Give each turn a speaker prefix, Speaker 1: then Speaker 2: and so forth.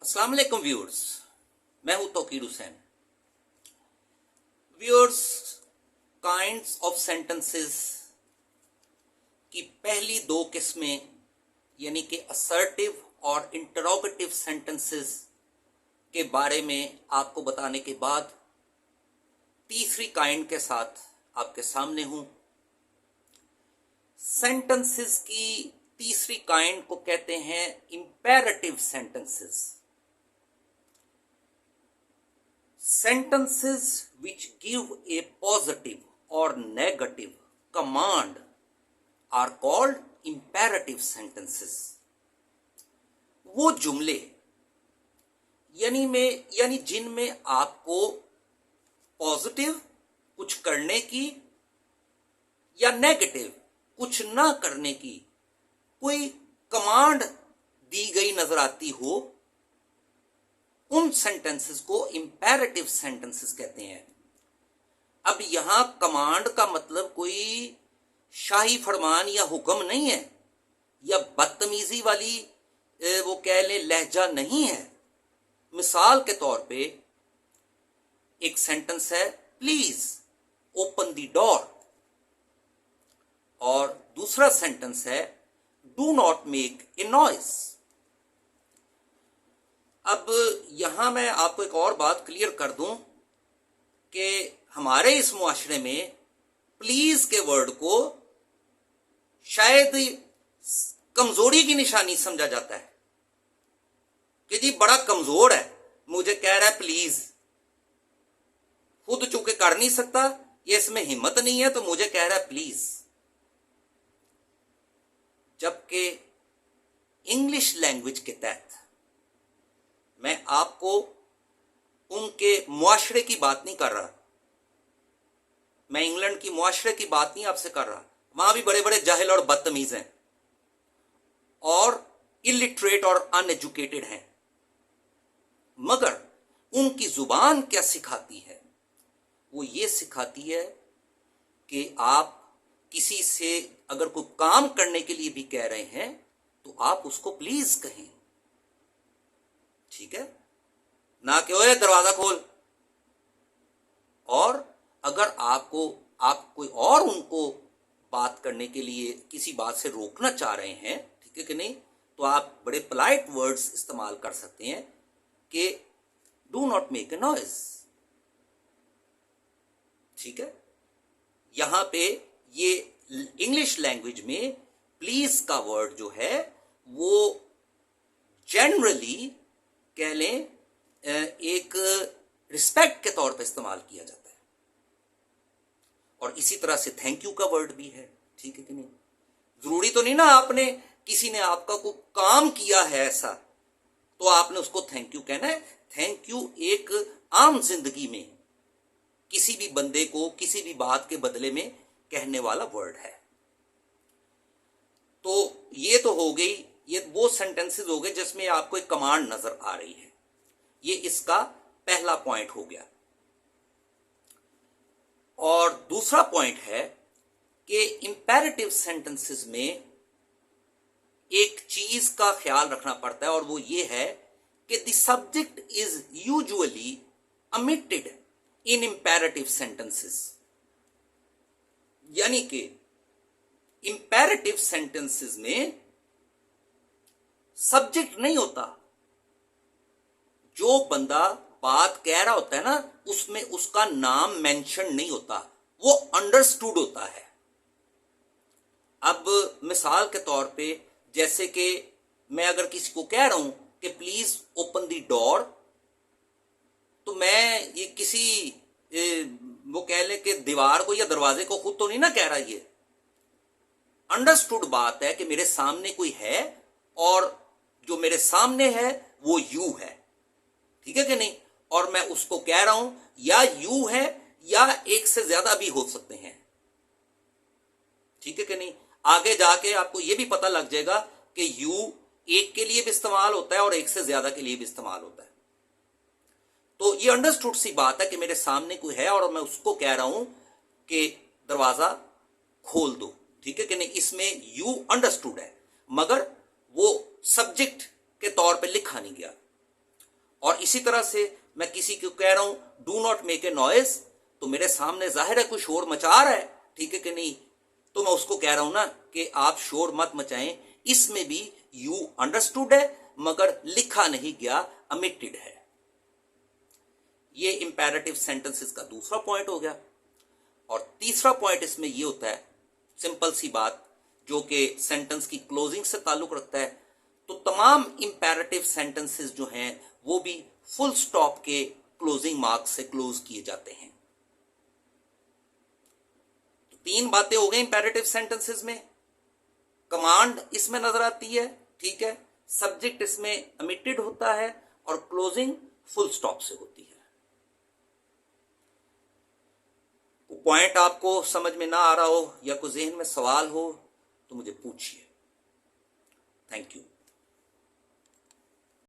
Speaker 1: अस्सलाम वालेकुम व्यूअर्स, मैं हूं Tauqeer Hussain. Viewers, kinds of sentences की पहली दो किस्में यानी कि असर्टिव और इंटरोगेटिव सेंटेंसेस के बारे में आपको बताने के बाद तीसरी काइंड के साथ आपके सामने हूं। सेंटेंसेस की तीसरी काइंड को कहते हैं imperative sentences. Sentences which give a positive or negative command are called imperative sentences. वो जुमले यानी जिनमें आपको पॉजिटिव कुछ करने की या नेगेटिव कुछ ना करने की कोई कमांड दी गई नजर आती हो, उन सेंटेंसेस को इंपेरेटिव सेंटेंसेस कहते हैं। अब यहां कमांड का मतलब कोई शाही फरमान या हुक्म नहीं है, या बदतमीजी वाली वो कह ले लहजा नहीं है। मिसाल के तौर पे एक सेंटेंस है, प्लीज ओपन द डोर, और दूसरा सेंटेंस है, do not make a noise. अब यहां मैं आपको एक और बात क्लियर कर दूं कि हमारे इस मुआशरे में प्लीज के वर्ड को शायद कमजोरी की निशानी समझा जाता है कि जी बड़ा कमजोर है, मुझे कह रहा है प्लीज, खुद चूंकि कर नहीं सकता, ये इसमें हिम्मत नहीं है, तो मुझे कह रहा है प्लीज। जबकि इंग्लिश लैंग्वेज के तहत मैं आपको उनके मुआशरे की बात नहीं कर रहा, मैं इंग्लैंड की मुआशरे की बात नहीं आपसे कर रहा। वहां भी बड़े बड़े जाहिल और बदतमीज हैं और इलिटरेट और अनएजुकेटेड हैं, मगर उनकी जुबान क्या सिखाती है? वो ये सिखाती है कि आप किसी से अगर कोई काम करने के लिए भी कह रहे हैं तो आप उसको प्लीज कहें, ठीक है, ना कि ओए दरवाजा खोल। और अगर आप कोई और उनको बात करने के लिए किसी बात से रोकना चाह रहे हैं, ठीक है कि नहीं, तो आप बड़े पोलाइट वर्ड्स इस्तेमाल कर सकते हैं कि do not make a noise, ठीक है। यहां पे ये इंग्लिश लैंग्वेज में प्लीज का वर्ड जो है वो जनरली कह लें एक रिस्पेक्ट के तौर पे इस्तेमाल किया जाता है, और इसी तरह से थैंक यू का वर्ड भी है, ठीक है कि नहीं। जरूरी तो नहीं ना आपने किसी ने आपका कोई काम किया है ऐसा तो आपने उसको थैंक यू कहना है। थैंक यू एक आम जिंदगी में किसी भी बंदे को किसी भी बात के बदले में कहने वाला वर्ड है। तो ये तो हो गई, ये वो सेंटेंसेस हो गए जिसमें आपको एक कमांड नजर आ रही है। ये इसका पहला पॉइंट हो गया। और दूसरा पॉइंट है कि इंपेरेटिव सेंटेंसेस में एक चीज का ख्याल रखना पड़ता है, और वो ये है कि the subject is usually omitted in imperative sentences. यानी कि इंपेरेटिव सेंटेंसेस में सब्जेक्ट नहीं होता। जो बंदा बात कह रहा होता है ना, उसमें उसका नाम मेंशन नहीं होता, वो अंडरस्टूड होता है। अब मिसाल के तौर पे जैसे कि मैं अगर किसी को कह रहा हूं कि प्लीज ओपन द डोर, तो मैं ये किसी वो कह ले कि दीवार को या दरवाजे को खुद तो नहीं ना कह रहा। ये अंडरस्टूड बात है कि मेरे सामने कोई है और जो मेरे सामने है वो यू है, ठीक है कि नहीं, और मैं उसको कह रहा हूं या यू है या एक से ज्यादा भी हो सकते हैं, ठीक है कि नहीं। आगे जाके आपको यह भी पता लग जाएगा कि यू एक के लिए भी इस्तेमाल होता है और एक से ज्यादा के लिए भी इस्तेमाल होता है। तो ये अंडरस्टूड सी बात है कि मेरे सामने कोई है और मैं उसको कह रहा हूं कि दरवाजा खोल दो, ठीक है कि नहीं। इसमें यू अंडरस्टूड है, मगर वो सब्जेक्ट के तौर पे लिखा नहीं गया। اور اسی طرح سے میں کسی کو کہہ رہا ہوں do not make a noise, تو میرے سامنے ظاہر ہے کوئی شور مچا رہا ہے، ٹھیک ہے کہ نہیں، تو میں اس کو کہہ رہا ہوں نا کہ آپ شور مت مچائیں. اس میں بھی یو انڈرسٹوڈ ہے مگر لکھا نہیں گیا، امیٹڈ ہے. یہ امپیریٹو سینٹنسز کا دوسرا پوائنٹ ہو گیا. اور تیسرا پوائنٹ اس میں یہ ہوتا ہے، سمپل سی بات جو کہ سینٹنس کی کلوزنگ سے تعلق رکھتا ہے. تو تمام امپیریٹو سینٹنسز جو ہیں وہ بھی فل سٹاپ کے کلوزنگ مارک سے کلوز کیے جاتے ہیں. تو تین باتیں ہو گئی امپیریٹو سینٹنسز میں. کمانڈ اس میں نظر آتی ہے، ٹھیک ہے، سبجیکٹ اس میں امیٹڈ ہوتا ہے اور کلوزنگ فل سٹاپ سے ہوتی ہے. پوائنٹ آپ کو سمجھ میں نہ آ رہا ہو یا کوئی ذہن میں سوال ہو تو مجھے پوچھیے. Thank you.